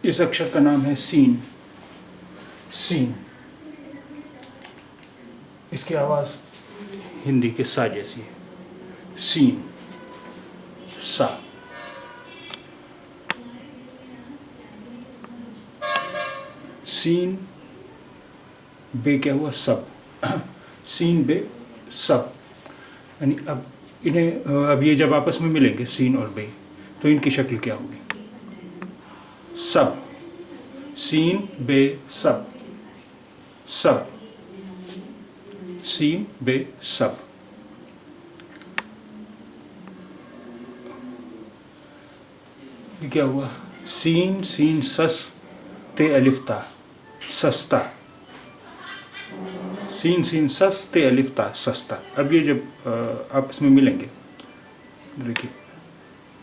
इस अक्षर का नाम है सीन। सीन, इसकी आवाज़ हिंदी के सा जैसी है। सीन, सा। सीन बे क्या हुआ? सब। सीन बे सब, यानी अब इन्हें अब ये जब आपस में मिलेंगे सीन और बे, तो इनकी शक्ल क्या होगी? सब। सीन बे सब, सब। सीन बे सब। ये क्या हुआ? सीन, सीन सस ते अलिफ ता, सस्ता। सीन सीन सस ते अलिफ ता, सस्ता। अब ये जब आपस में मिलेंगे, देखिए,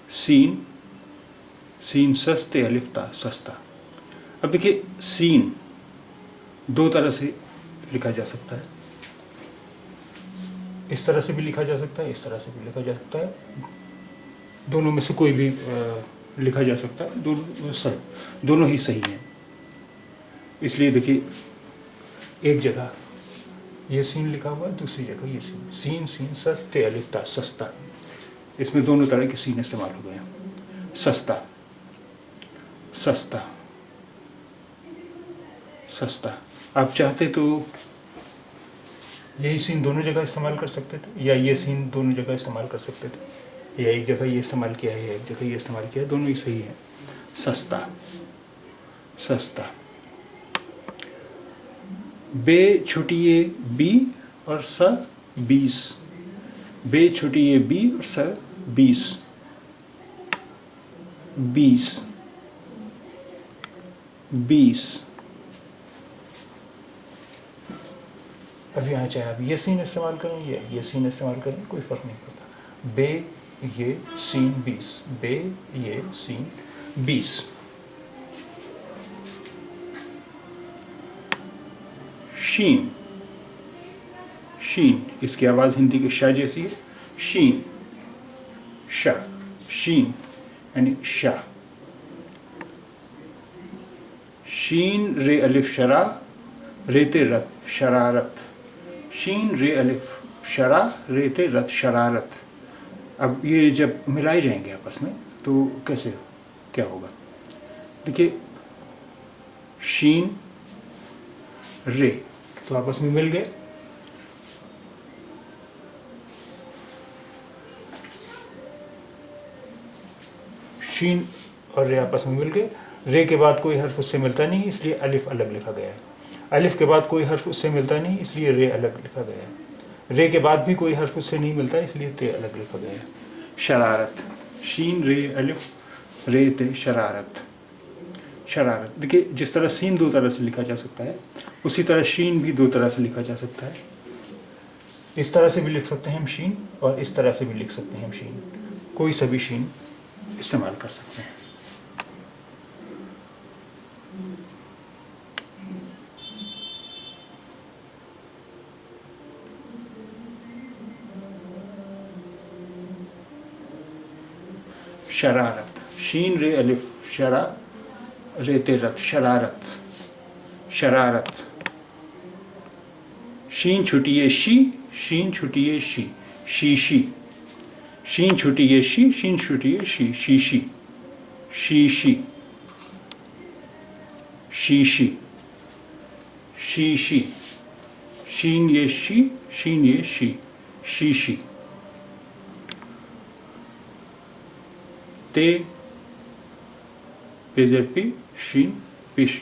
सीन, सीन सस ते अलिफ ता, सस्ता। अब देखिए, सीन दो तरह से लिखा जा सकता है। इस तरह से भी लिखा जा सकता है, इस तरह से भी लिखा जा सकता है। दोनों में से कोई भी लिखा जा सकता है। दोनों ही सही हैं। इसलिए देखिए, एक जगह ये सीन लिखा हुआ है, दूसरी जगह ये सीन। सीन सीन सस ते अलिफ ता, सस्ता। इसमें दोनों तरह के सीन इस्तेमाल हो गए हैं। सस्ता, सस्ता, सस्ता। आप चाहते तो यही सीन दोनों जगह इस्तेमाल कर सकते थे, या ये सीन दोनों जगह इस्तेमाल कर सकते थे। या एक जगह ये इस्तेमाल किया है, या एक जगह ये इस्तेमाल किया है, दोनों ही सही है। सस्ता, सस्ता। बे छोटी ये बी और स 20। बे छोटी ये बी और स 20। 20, 20। अब यहाँ चाहे आप ये सीन इस्तेमाल करें या ये सीन इस्तेमाल करें, कोई फर्क नहीं पड़ता। बे ये सीन 20, बे ये सीन 20। शीन, शीन, इसकी आवाज़ हिंदी के शाह जैसी है। शीन, शाह, शीन यानी शाह। शीन रे अलिफ शरा, रेते रत, शरारत। शीन रे अलिफ शरा, रेते रत, शरारत। अब ये जब मिलाए जाएंगे आपस में, तो कैसे, क्या होगा? देखिए, शीन रे तो आपस में मिल गए। शीन और रे आपस में मिल गए। रे के बाद कोई हर्फ उससे मिलता नहीं, इसलिए अलिफ अलग लिखा गया है। अलिफ के बाद कोई हर्फ उससे मिलता नहीं, इसलिए रे अलग लिखा गया है। रे के बाद भी कोई हर्फ उससे नहीं मिलता, इसलिए ते अलग लिखा गया है। शरारत, शीन रे अलिफ रे ते, शरारत, शरारत। देखिए, जिस तरह सीन दो तरह से लिखा जा सकता है, उसी तरह शीन भी दो तरह से लिखा जा सकता है। इस तरह से भी लिख सकते हैं हम शीन, और इस तरह से भी लिख सकते हैं हम शीन। कोई सा भी शीन इस्तेमाल कर सकते हैं। शरारत, शीन रे अलिफ शरा, रेते रत, शरारत, शरारत। शीन छुटिए शी, शीन छुटिए शी, शीशी। शीन छुटिए शी, शीन छुटिए शी, शीशी, शीशी, शीशी, शीशी। शीन ये शी, शीन ये शी, शीशी। ते पेजरपी, शीन पिश,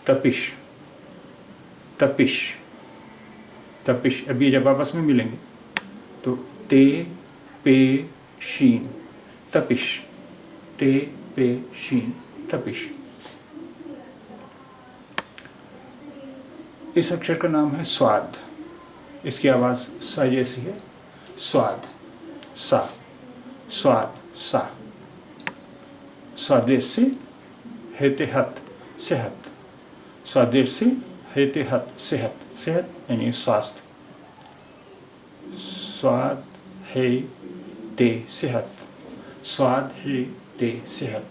तपिश, तपिश, तपिश। अब ये जब आपस में मिलेंगे, तो ते पे शीन, तपिश, ते पे शीन, तपिश। इस अक्षर का नाम है स्वाद। इसकी आवाज़ सा जैसी है। स्वाद, सा, स्वाद, सा। स्वादेश से हेते हत, सेहत। स्वादेश से हेते हत, सेहत, सेहत यानी स्वास्थ्य। स्वाद है ते सेहत, स्वाद है ते सेहत,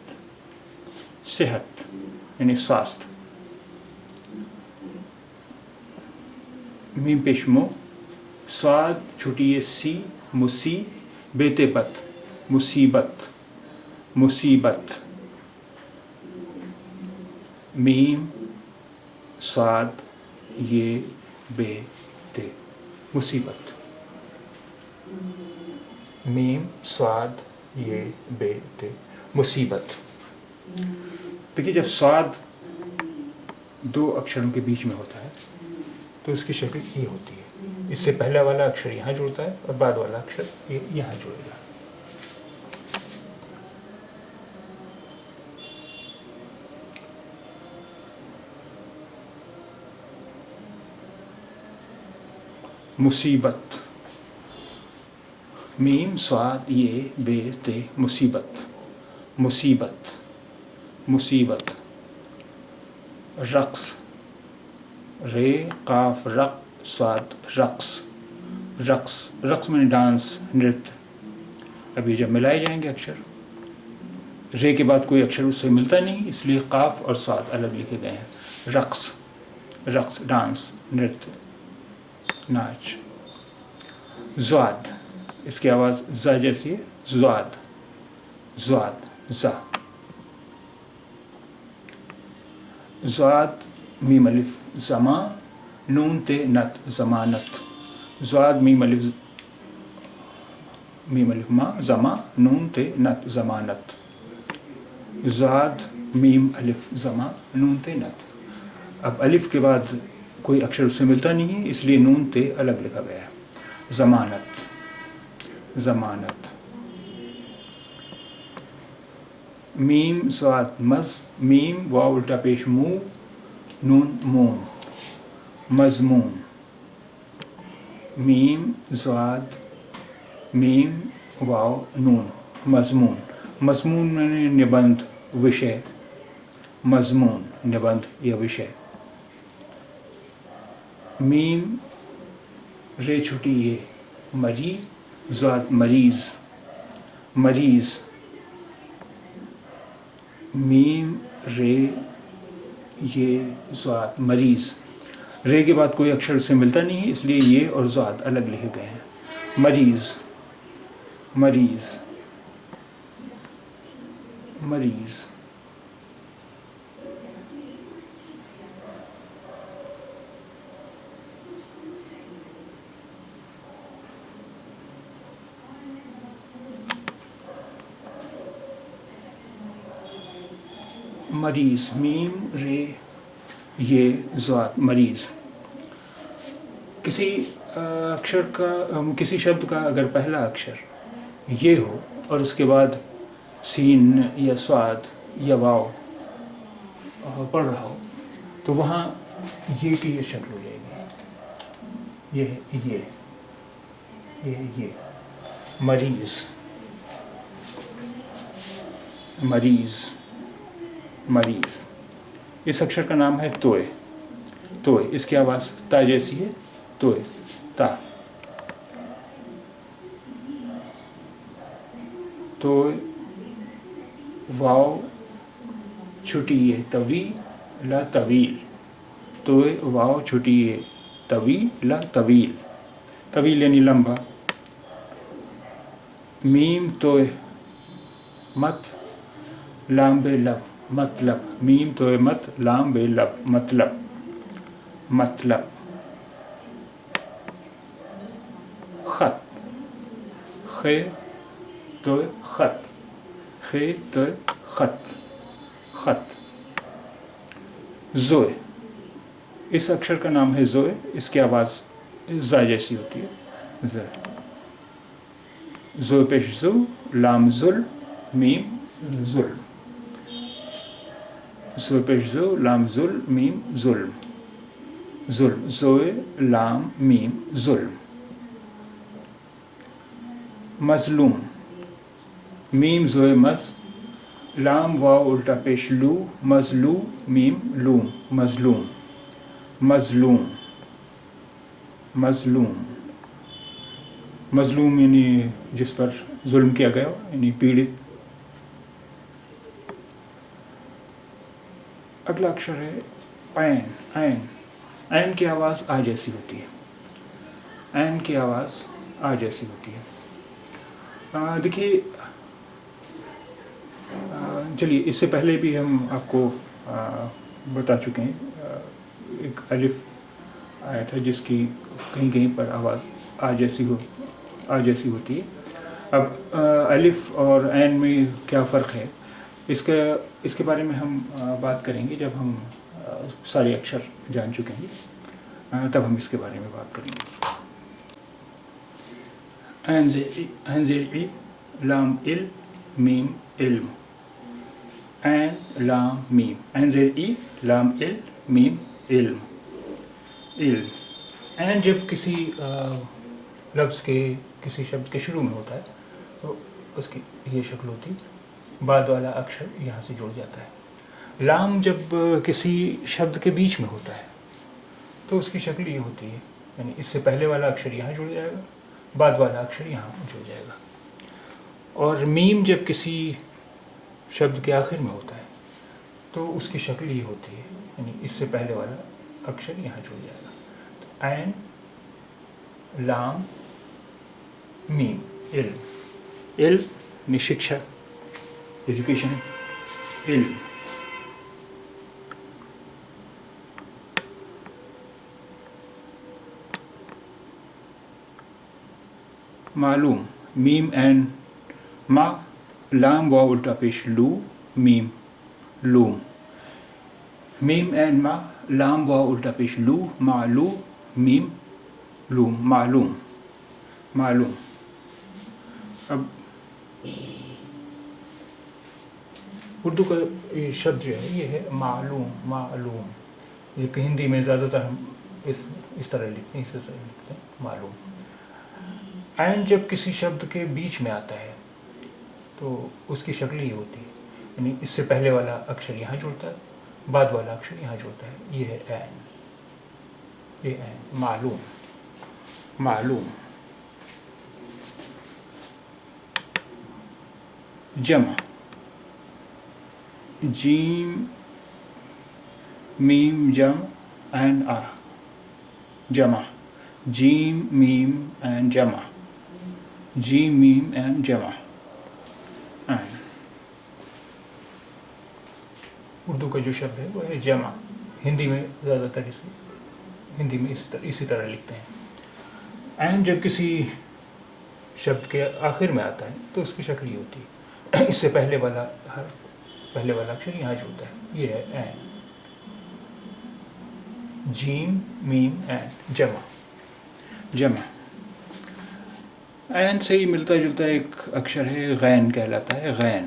सेहत यानी स्वास्थ्य. मीम पेश मो, स्वाद छुटी सी, मुसी बेतेबत, मुसीबत, मुसीबत. मीम स्वाद ये बे ते, मुसीबत. मीम स्वाद ये बे ते, मुसीबत. देखिए, जब स्वाद दो अक्षरों के बीच में होता है तो उसकी शक्ल ये होती है. इससे पहला वाला अक्षर यहाँ जुड़ता है और बाद वाला अक्षर ये यहाँ जुड़ेगा. मुसीबत. मीम स्वाद ये बे ते, मुसीबत, मुसीबत, मुसीबत. रक्स. रे काफ रक स्वाद रक्स, रक्स. रक्स में डांस, नृत्य. अभी जब मिलाए जाएंगे अक्षर, रे के बाद कोई अक्षर उससे मिलता नहीं, इसलिए काफ और स्वाद अलग लिखे गए हैं. रक्स, रक्स डांस, नृत्य, नाच. ज़्वाद. इसकी आवाज़ ज़ जैसी है. ज़्वाद, ज़्वाद, ज़ा. ज़्वाद मीम अलिफ ज़मा, नून ते नत, ज़मानत. ज़्वाद मीम अलिफ मा, ज़मा, नून ते नत, ज़मानत. ज़्वाद मीम अलिफ ज़मा, नून ते नत. अब अलिफ के बाद कोई अक्षर उससे मिलता नहीं है, इसलिए नून ते अलग लिखा गया है. ज़मानत, ज़मानत. मीम स्वाद मज़, मीम वाव उल्टा पेश मू, नून मून, मज़मून. मीम स्वाद मीम वाव नून, मज़मून. मज़मून यानी निबंध, विषय. मज़मून निबंध या विषय. मीम रे छुटी ये मरी, ज़्वाद मरीज़, मरीज़. मीम रे ये ज़्वाद मरीज़. रे के बाद कोई अक्षर उससे मिलता नहीं है, इसलिए ये और ज़्वाद अलग लिखे गए हैं. मरीज़, मरीज़, मरीज़. मरीज़. मीम रे ये ज़्वाद मरीज़. किसी अक्षर का, किसी शब्द का अगर पहला अक्षर ये हो और उसके बाद सीन या स्वाद या वाव पढ़ रहा हो, तो वहाँ ये की ये शक्ल हो जाएगी. ये मरीज़, मरीज़, मरीज़. इस अक्षर का नाम है तोय. तोय. इसकी आवाज़ ता जैसी है. तोय, ता. तोय वाव छुटी ये तवी, ला तवील. तोय वाव छुटी ये तवी, ला तवील. तवील यानी लंबा. मीम तोय मत, लाम बे लब, मतलब. मीम तोय मत, लाम बे लब, मतलब, मतलब. खत. खे तोय खत, खे तोय खत, खत. ज़ोय. इस अक्षर का नाम है ज़ोय. इसकी आवाज़ ज़ा जैसी होती है. ज़. ज़ो पेश ज़ु, लाम ज़ुल, मीम ज़ुल. ज़ो पेश ज़ु, लाम ज़ुल, मीम ज़ुल. ज़ुल. ज़ोय लाम मीम ज़ुल. मज़लूम. मीम ज़ोय मज़, लाम वाव उल्टा पेश लू, मज़लू, मीम लूम, मज़लूम. मज़लूम, मज़लूम. मज़लूम यानी जिस पर जुल्म किया गया हो, यानी पीड़ित. اگلا اکشر ہے عین. عین عین کی آواز آ جیسی ہوتی ہے. عین کی آواز آ جیسی ہوتی ہے. دیکھیے چلیے اس سے پہلے بھی ہم آپ کو بتا چکے ہیں. ایک الف آیا تھا جس کی کہیں کہیں پر آواز آ جیسی ہوتی ہے. اب الف اور عین میں کیا فرق ہے اس کے بارے میں ہم بات کریں گے جب ہم سارے اکشر جان چکیں گے تب ہم اس کے بارے میں بات کریں گے. عین زیر ای لام ال میم علم. عین لام میم. عین زیر ای لام ال میم علم. علم. عین جب کسی لفظ کے کسی شبد کے شروع میں ہوتا ہے تو اس کی یہ شکل ہوتی ہے. بعد والا اکشر یہاں سے جڑ جاتا ہے. لام جب کسی شبد کے بیچ میں ہوتا ہے تو اس کی شکل یہ ہوتی ہے یعنی اس سے پہلے والا اکشر یہاں جڑ جائے گا, بعد والا اکشر یہاں جڑ جائے گا. اور میم جب کسی شبد کے آخر میں ہوتا ہے تو اس کی شکل یہ ہوتی ہے یعنی اس سے پہلے والا اکشر یہاں جڑ جائے گا. تو عین لام میم علم. علم یعنی شکشا, ایجوکیشن, علم. معلوم. میم اینڈ ما. لام واو الٹا پیش لو میم لوم. میم اینڈ ما. لام واو الٹا پیش لو معلوم میم لوم. معلوم. معلوم. اب اردو کا یہ شبد جو ہے یہ ہے معلوم. معلوم یہ کہ ہندی میں زیادہ تر ہم اس طرح لکھتے ہیں معلوم. عین جب کسی شبد کے بیچ میں آتا ہے تو اس کی شکل یہ ہوتی ہے یعنی اس سے پہلے والا اکشر یہاں جڑتا ہے, بعد والا اکشر یہاں جڑتا ہے. یہ ہے عین. یہ عین. معلوم. معلوم. جمع. جیم میم جمع عین آ. جمع. جیم میم عین جمع. جیم میم عین جمع. عین. اردو کا جو شبد ہے وہ ہے جمع. ہندی میں زیادہ تر ہندی میں اسی طرح لکھتے ہیں. عین جب کسی شبد کے آخر میں آتا ہے تو اس کی شکل یہ ہوتی ہے اس سے پہلے والا اکشر یہاں جڑتا ہے. یہ ہے عین. جیم میم عین جمع. جمع. عین سے ہی ملتا جلتا ایک اکشر ہے غین کہلاتا ہے. غین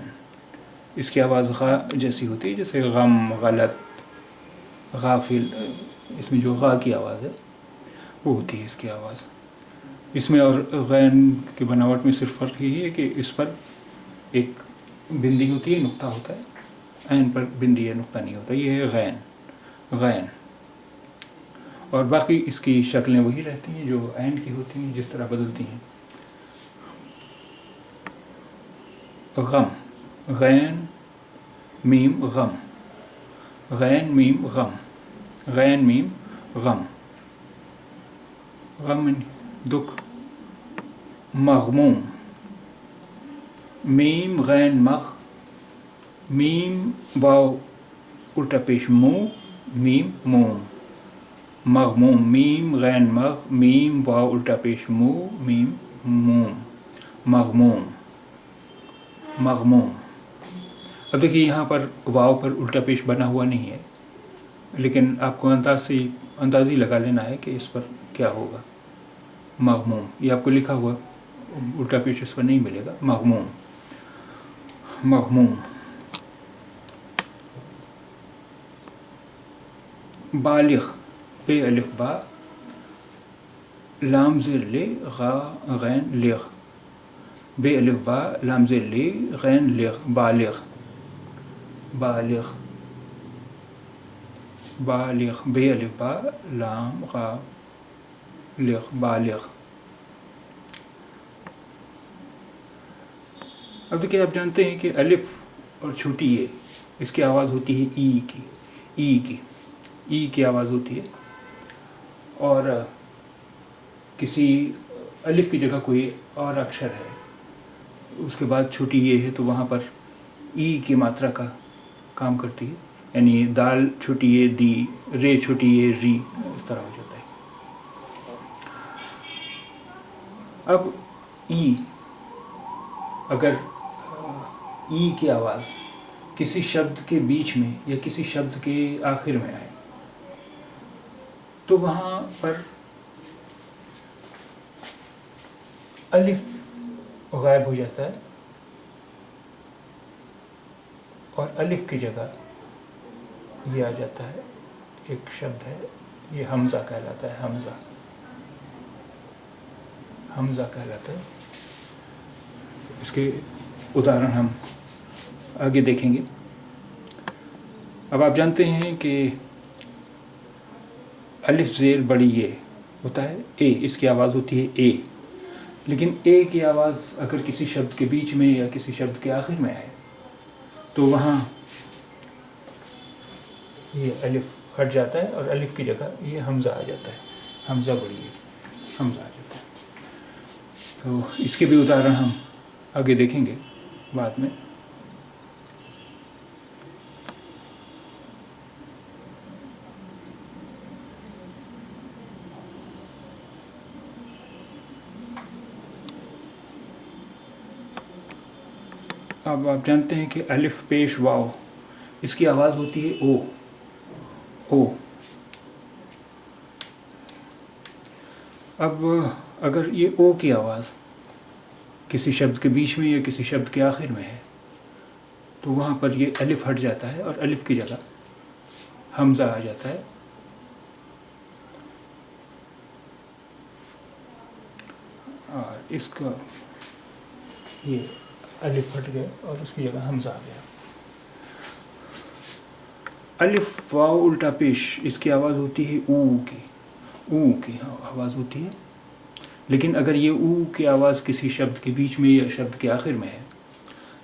اس کی آواز غا جیسی ہوتی ہے جیسے غم, غلط, غافل. اس میں جو غا کی آواز ہے وہ ہوتی ہے اس کی آواز. اس میں اور غین کی بناوٹ میں صرف فرق یہی ہے کہ اس پر ایک بندی ہوتی ہے, نقطہ ہوتا ہے. عین پر بندی ہے, نقطہ نہیں ہوتا. یہ ہے غین. غین. اور باقی اس کی شکلیں وہی رہتی ہیں جو عین کی ہوتی ہیں, جس طرح بدلتی ہیں. غم. غین میم غم. غین میم غم. غین میم غم. غم دکھ. مغموم. میم غین مغ. میم واو الٹا پیش مو میم موم. مغموم. میم غین مغ. میم واو الٹا پیش مو میم موم. مغموم. مغموم. اب دیکھیے یہاں پر واو پر الٹا پیش بنا ہوا نہیں ہے, لیکن آپ کو اندازی لگا لینا ہے کہ اس پر کیا ہوگا. مغموم. یہ آپ کو لکھا ہوا الٹا پیش اس پر نہیں ملے گا. مغموم. مغموم. بالغ. بے الف با. لام زیر لے غا غین لغ. بے الف با لام زیر لے غین لغ. بالغ. بالغ. بالغ. بے الف با لام غا لغ. بالغ. اب دیکھیے آپ جانتے ہیں کہ الف اور چھوٹی اے اس کی آواز ہوتی ہے ای کی. ई की आवाज़ होती है, और किसी अलिफ की जगह कोई और अक्षर है, उसके बाद छोटी ये है, तो वहाँ पर ई की मात्रा का काम करती है, यानी दाल छोटी ये दी, रे छोटी ये री, इस तरह हो जाता है। अब ई, अगर ई की आवाज़ किसी शब्द के बीच में या किसी शब्द के आखिर में आए, तो वहाँ पर अलिफ गायब हो जाता है, और अलिफ की जगह ये आ जाता है, एक शब्द है, ये हमज़ा कहलाता है, हमज़ा कहलाता है। इसके उदाहरण हम आगे देखेंगे। अब आप जानते हैं कि अलिफ ज़ेर बड़ी ये होता है ए, इसकी आवाज़ होती है ए, लेकिन ए की आवाज़ अगर किसी शब्द के बीच में या किसी शब्द के आखिर में आए, तो वहाँ ये अलिफ हट जाता है और अलिफ की जगह ये हमज़ा आ जाता है, हमज़ा बड़ी है, हमज़ा आ जाता है। तो इसके भी उदाहरण हम आगे देखेंगे बाद में। अब आप जानते हैं कि अलिफ पेश वाव, इसकी आवाज़ होती है ओ। अब अगर ये ओ की आवाज़ किसी शब्द के बीच में या किसी शब्द के आखिर में है, तो वहाँ पर ये अलिफ हट जाता है और अलिफ की जगह हमज़ा आ जाता है। और इसका ये अलिफ हट गया और उसकी जगह हमज़ा आ गया। अलिफ वाव उल्टा पेश, इसकी आवाज़ होती है ऊ की आवाज़ होती है, लेकिन अगर ये ऊ की आवाज़ किसी शब्द के बीच में या शब्द के आखिर में है,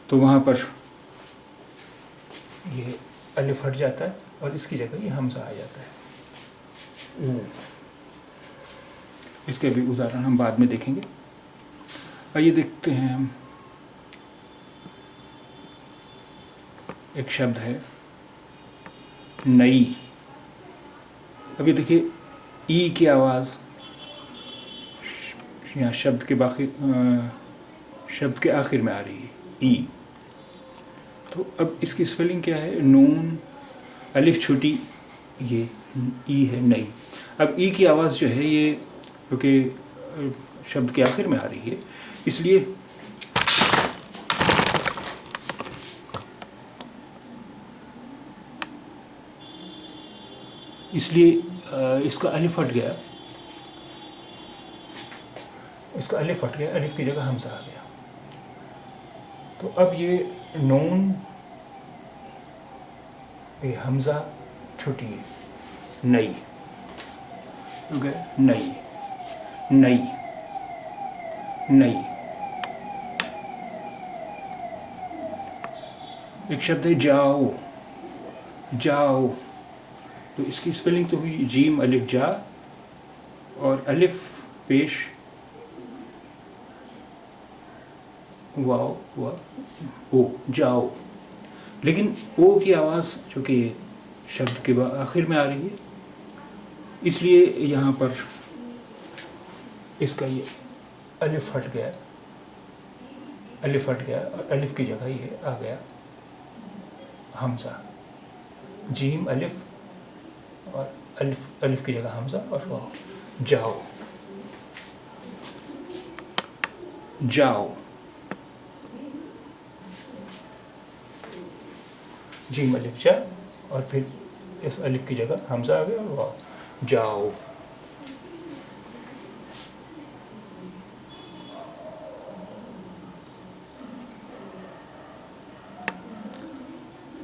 तो वहाँ पर ये अलिफ हट जाता है और इसकी जगह ये हमज़ा आ जाता है, ऊ। इसके भी उदाहरण हम बाद में देखेंगे। आइए देखते हैं हम, एक शब्द है नई। अभी देखिए ई की आवाज़ यहाँ शब्द के आखिर में आ रही है, ई। तो अब इसकी स्पेलिंग क्या है? नून अलिफ छोटी ये ई है, नई। अब ई की आवाज़ जो है ये क्योंकि शब्द के आखिर में आ रही है, इसलिए इसका अलिफ हट गया, अलिफ की जगह हमज़ा आ गया। तो अब ये नून, ये हमज़ा छोटी है, नई हो गया, नई। एक शब्द है जाओ, तो इसकी स्पेलिंग तो हुई जीम अलिफ जा और अलिफ पेश वाव ओ, जाओ। लेकिन ओ की आवाज़ चूँकि शब्द के आखिर में आ रही है, इसलिए यहाँ पर इसका ये अलिफ हट गया और अलिफ की जगह ये आ गया हमज़ा, जीम अलिफ और अलिफ की जगह हमज़ा और वाव, जाओ। जीम अलिफ जा और फिर इस अलिफ की जगह हमज़ा आ गया और वाव, जाओ।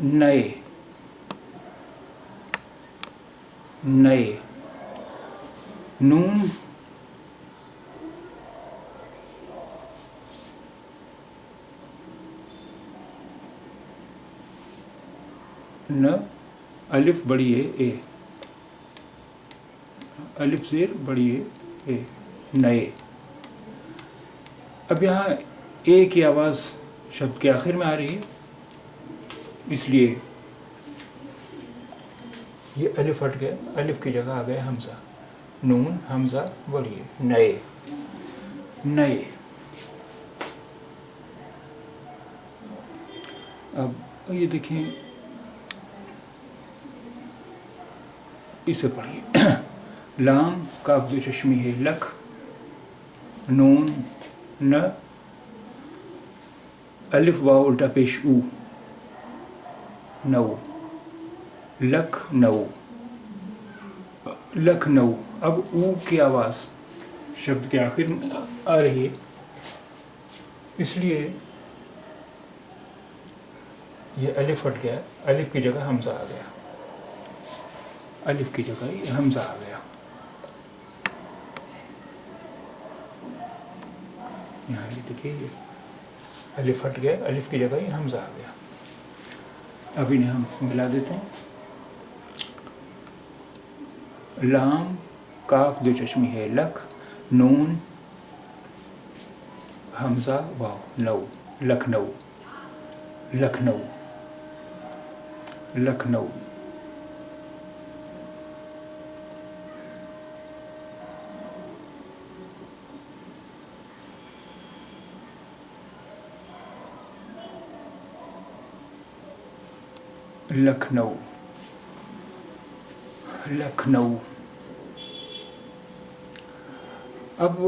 नए नून न अलिफ बड़ी ए, अलिफ ज़ेर बड़ी ए, नए। अब यहाँ ए की आवाज़ शब्द के आखिर में आ रही है, इसलिए ये अलिफ हट गया, अलिफ की जगह आ गया हमज़ा, नून हमज़ा बोलिए, नए, नए। अब ये देखें, इसे पढ़िए। लाम काफ दो चश्मी है लख, नून न, अलिफ वाव उल्टा पेश ऊ, नौ, लखनऊ, लखनऊ। अब ऊ की आवाज़ शब्द के आखिर में आ रही है, इसलिए ये अलिफ हट गया, अलिफ की जगह हमज़ा आ गया, अलिफ की जगह ये हमज़ा आ गया। यहाँ ये देखिए, ये अलिफ हट गया, अलिफ की जगह ये हमज़ा आ गया। अब इन्हें हम मिला देते हैं। लाम काफ दो चश्मी है लख, नून हमज़ा वाव, नौ, लखनऊ, लखनऊ, लखनऊ। लखनऊ, लखनऊ। अब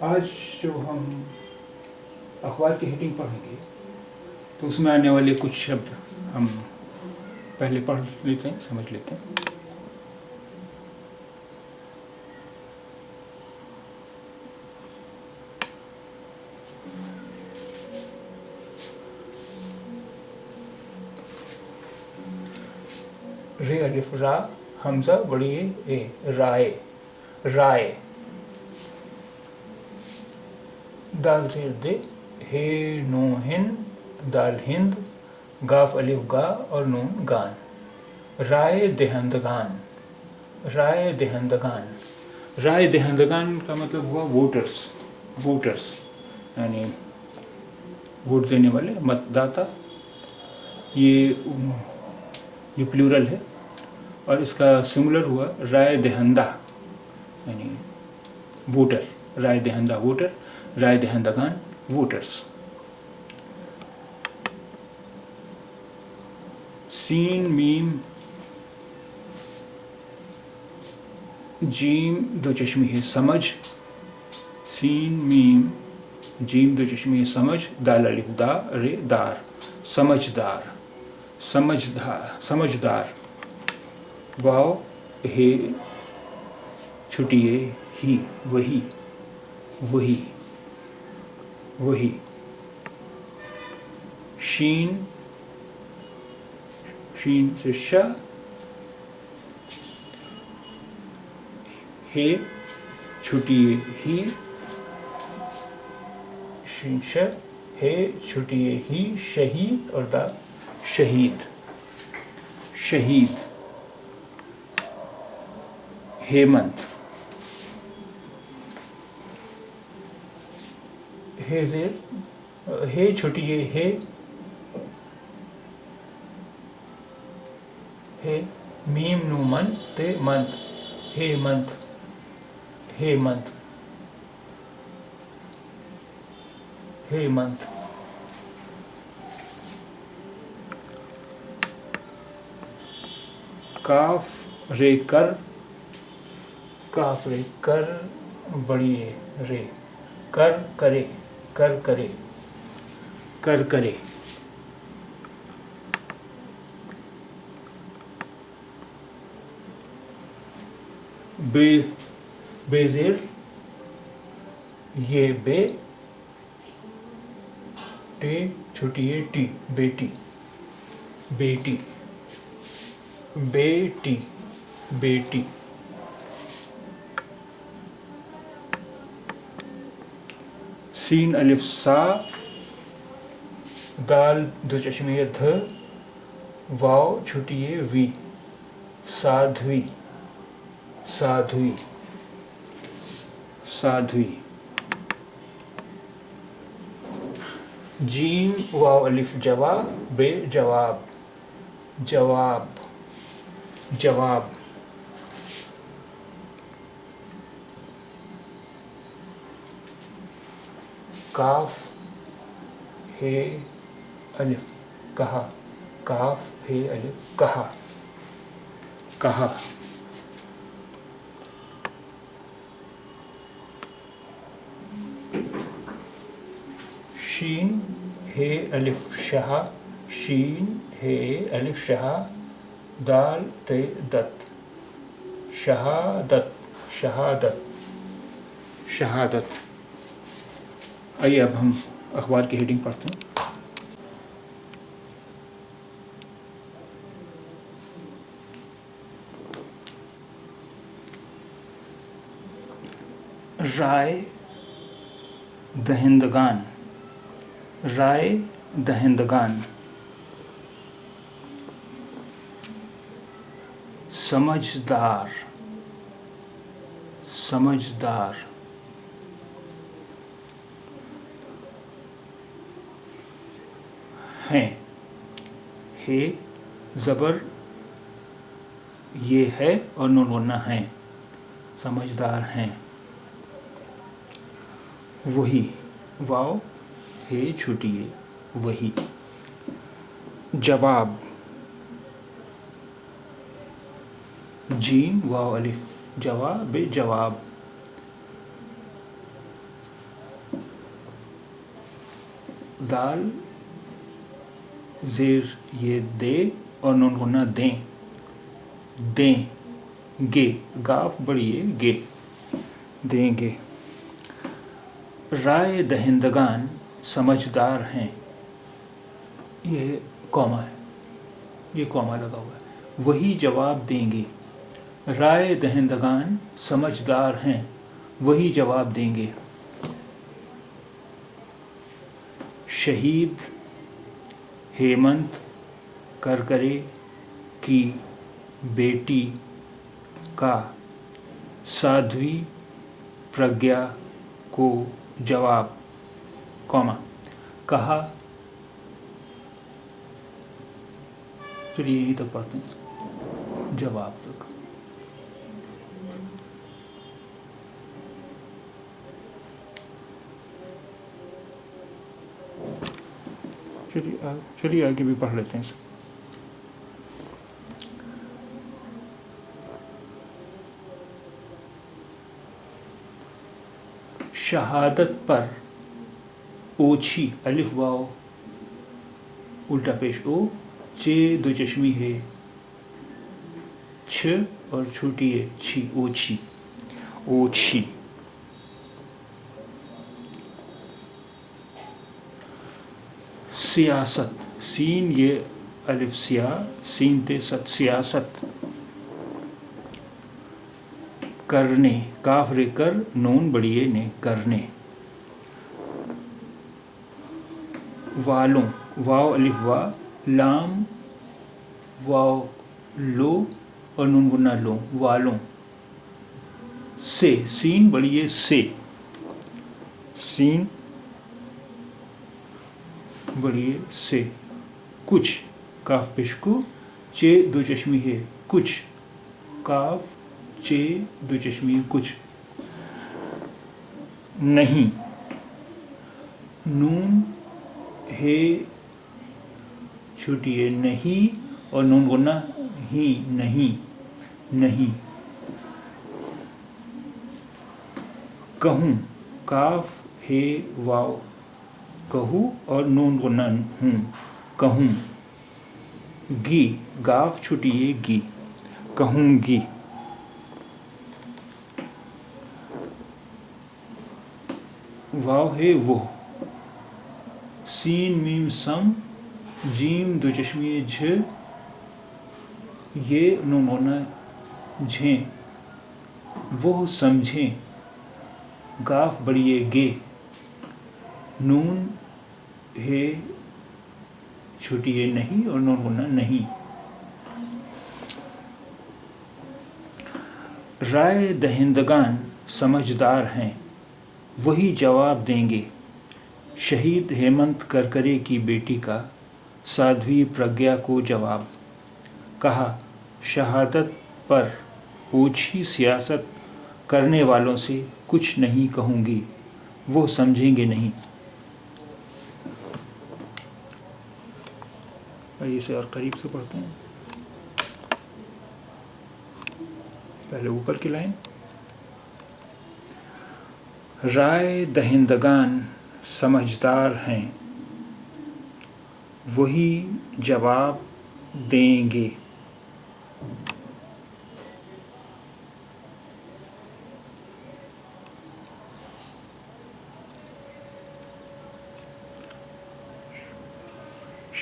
आज जो हम अखबार की हेडिंग पढ़ेंगे तो उसमें आने वाले कुछ शब्द हम पहले पढ़ लेते हैं, समझ लेते हैं। रे अलिफ रा, हमज़ा बड़ी ए, राय, राय। दाल ज़ेर दे, हे नो हिंद, दाल हिंद, गाफ अलिफ गा और नून गान, राय देहंदगान, राय देहंदगान। राय देहंदगान का मतलब हुआ वोटर्स, वोटर्स यानी वोट देने वाले, मतदाता। ये प्लूरल है और इसका सिंगुलर हुआ राय देहंदा यानी वोटर, राय देहंदा वोटर, राय देहंदगान वोटर्स। सीन मीम जीम दो चश्मी है समझ, सीन मीम जीम दो चश्मी है समझ, दाल अलिफ दा रे दार, समझदार, समझदार, समझदार। वाव हे छुटिए ही, वही, वही, वही। शीन, शीन से श, हे छुटिए ही, शीन श, हे छुटिए ही, शहीद और दा शहीद, शहीद। हेमंत, हे ज़ेर, हे छोटी हे, हे मीम नु मन ते मंत, हेमंत, हेमंत, हेमंत। काफ रे कर, काफ रे कर बड़ी रे, कर करे, कर करे, कर करे। बे, बेजेर ये बे, टे छोटी ये टी, बेटी, बेटी, बेटी, बेटी। सीन अलिफ सा, दाल दो चश्मे ध, वाव छोटी ये वी, साध्वी, साध्वी, साध्वी। जीम वाव अलिफ जवाब बे जवाब, जवाब, जवाब। काफ हे अलिफ कहा, काफ हे अलिफ कहा, कहा। शीन हे अलिफ शाह, शीन हे अलिफ शाह, दाल ते दत, शहादत, शहादत, शहादत। आइए अब हम अखबार की हेडिंग पढ़ते हैं। राय दहिंदगान, राय दहिंदगान। समझदार, समझदार। हैं, हे ज़बर ये है और नून वरना है, समझदार हैं। वही, वाव हे छूटिए, वही। जवाब, जीम वाव अलिफ जवाब जवाब। दाल ज़ेर ये दे और नून गुना दें, दें गे, गाफ बढ़िए गे, देंगे। राय दहिंदगान समझदार हैं, ये कॉमा है, ये कॉमा लगा हुआ है। वही जवाब देंगे, राय दहिंदगान समझदार हैं, वही जवाब देंगे। शहीद हेमंत करकरे की बेटी का साध्वी प्रज्ञा को जवाब, कॉमा, कहा। चलिए यहीं तक पढ़ते हैं, जवाब तक। चलिए आगे भी पढ़ लेते हैं। शहादत पर ओछी अलिफ वाव उल्टा पेश ओ, चे दो चश्मी है, छ और छोटी है छी, ओछी, ओछी। सियासत, सीन ये अलिफ सिया, सीन ते सत, सियासत। करने, काफ रे कर, नून बड़िए ने, करने। वालों, वाव अलिफ वा, लाम वाव लो और नून गुना लो, वालों। से, सीन बड़िए से, सीन बड़िए से। कुछ, काफ पेश को, चे दो चश्मी है, कुछ, काफ चे दो चश्मी कुछ। नहीं, नून है छोटी है, नहीं और नून गुना ही, नहीं, नहीं। कहूँ, काफ है वाव कहूँ और नून गुना हूँ, कहूँ। गी, गाफ छुटी है गी, कहूँगी। वाव है वो, सीन मीम सम, जीम दो चश्मी झ, ये नून होना झें, वो समझें, गाफ बड़िए गे, नून है छोटी है नहीं और नून होना नहीं। رائے دہندگان سمجھدار ہیں وہی جواب دیں گے. شہید ہیمنت کرکرے کی بیٹی کا سادھوی پرگیا کو جواب. کہا شہادت پر اوچھی سیاست کرنے والوں سے کچھ نہیں کہوں گی وہ سمجھیں گے نہیں. اسے اور قریب سے پڑھتے ہیں. پہلے اوپر کی لائن. رائے دہندگان سمجھدار ہیں وہی جواب دیں گے.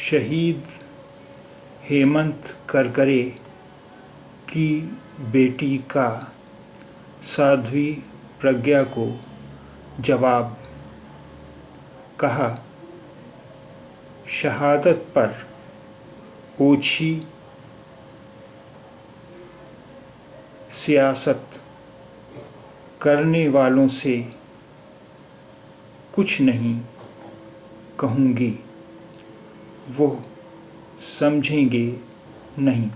شہید ہیمنت کرکرے کی بیٹی کا سادھوی پرگیا کو جواب. کہا شہادت پر اوچھی سیاست کرنے والوں سے کچھ نہیں کہوں گی وہ سمجھیں گے نہیں.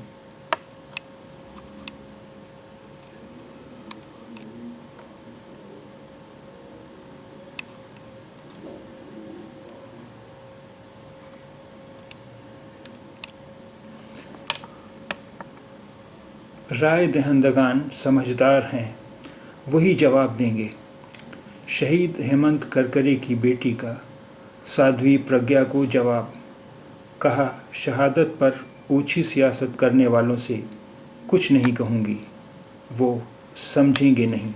رائے دہندگان سمجھدار ہیں وہی جواب دیں گے. شہید ہیمنت کرکرے کی بیٹی کا سادھوی پرگیا کو جواب. کہا شہادت پر اوچھی سیاست کرنے والوں سے کچھ نہیں کہوں گی وہ سمجھیں گے نہیں.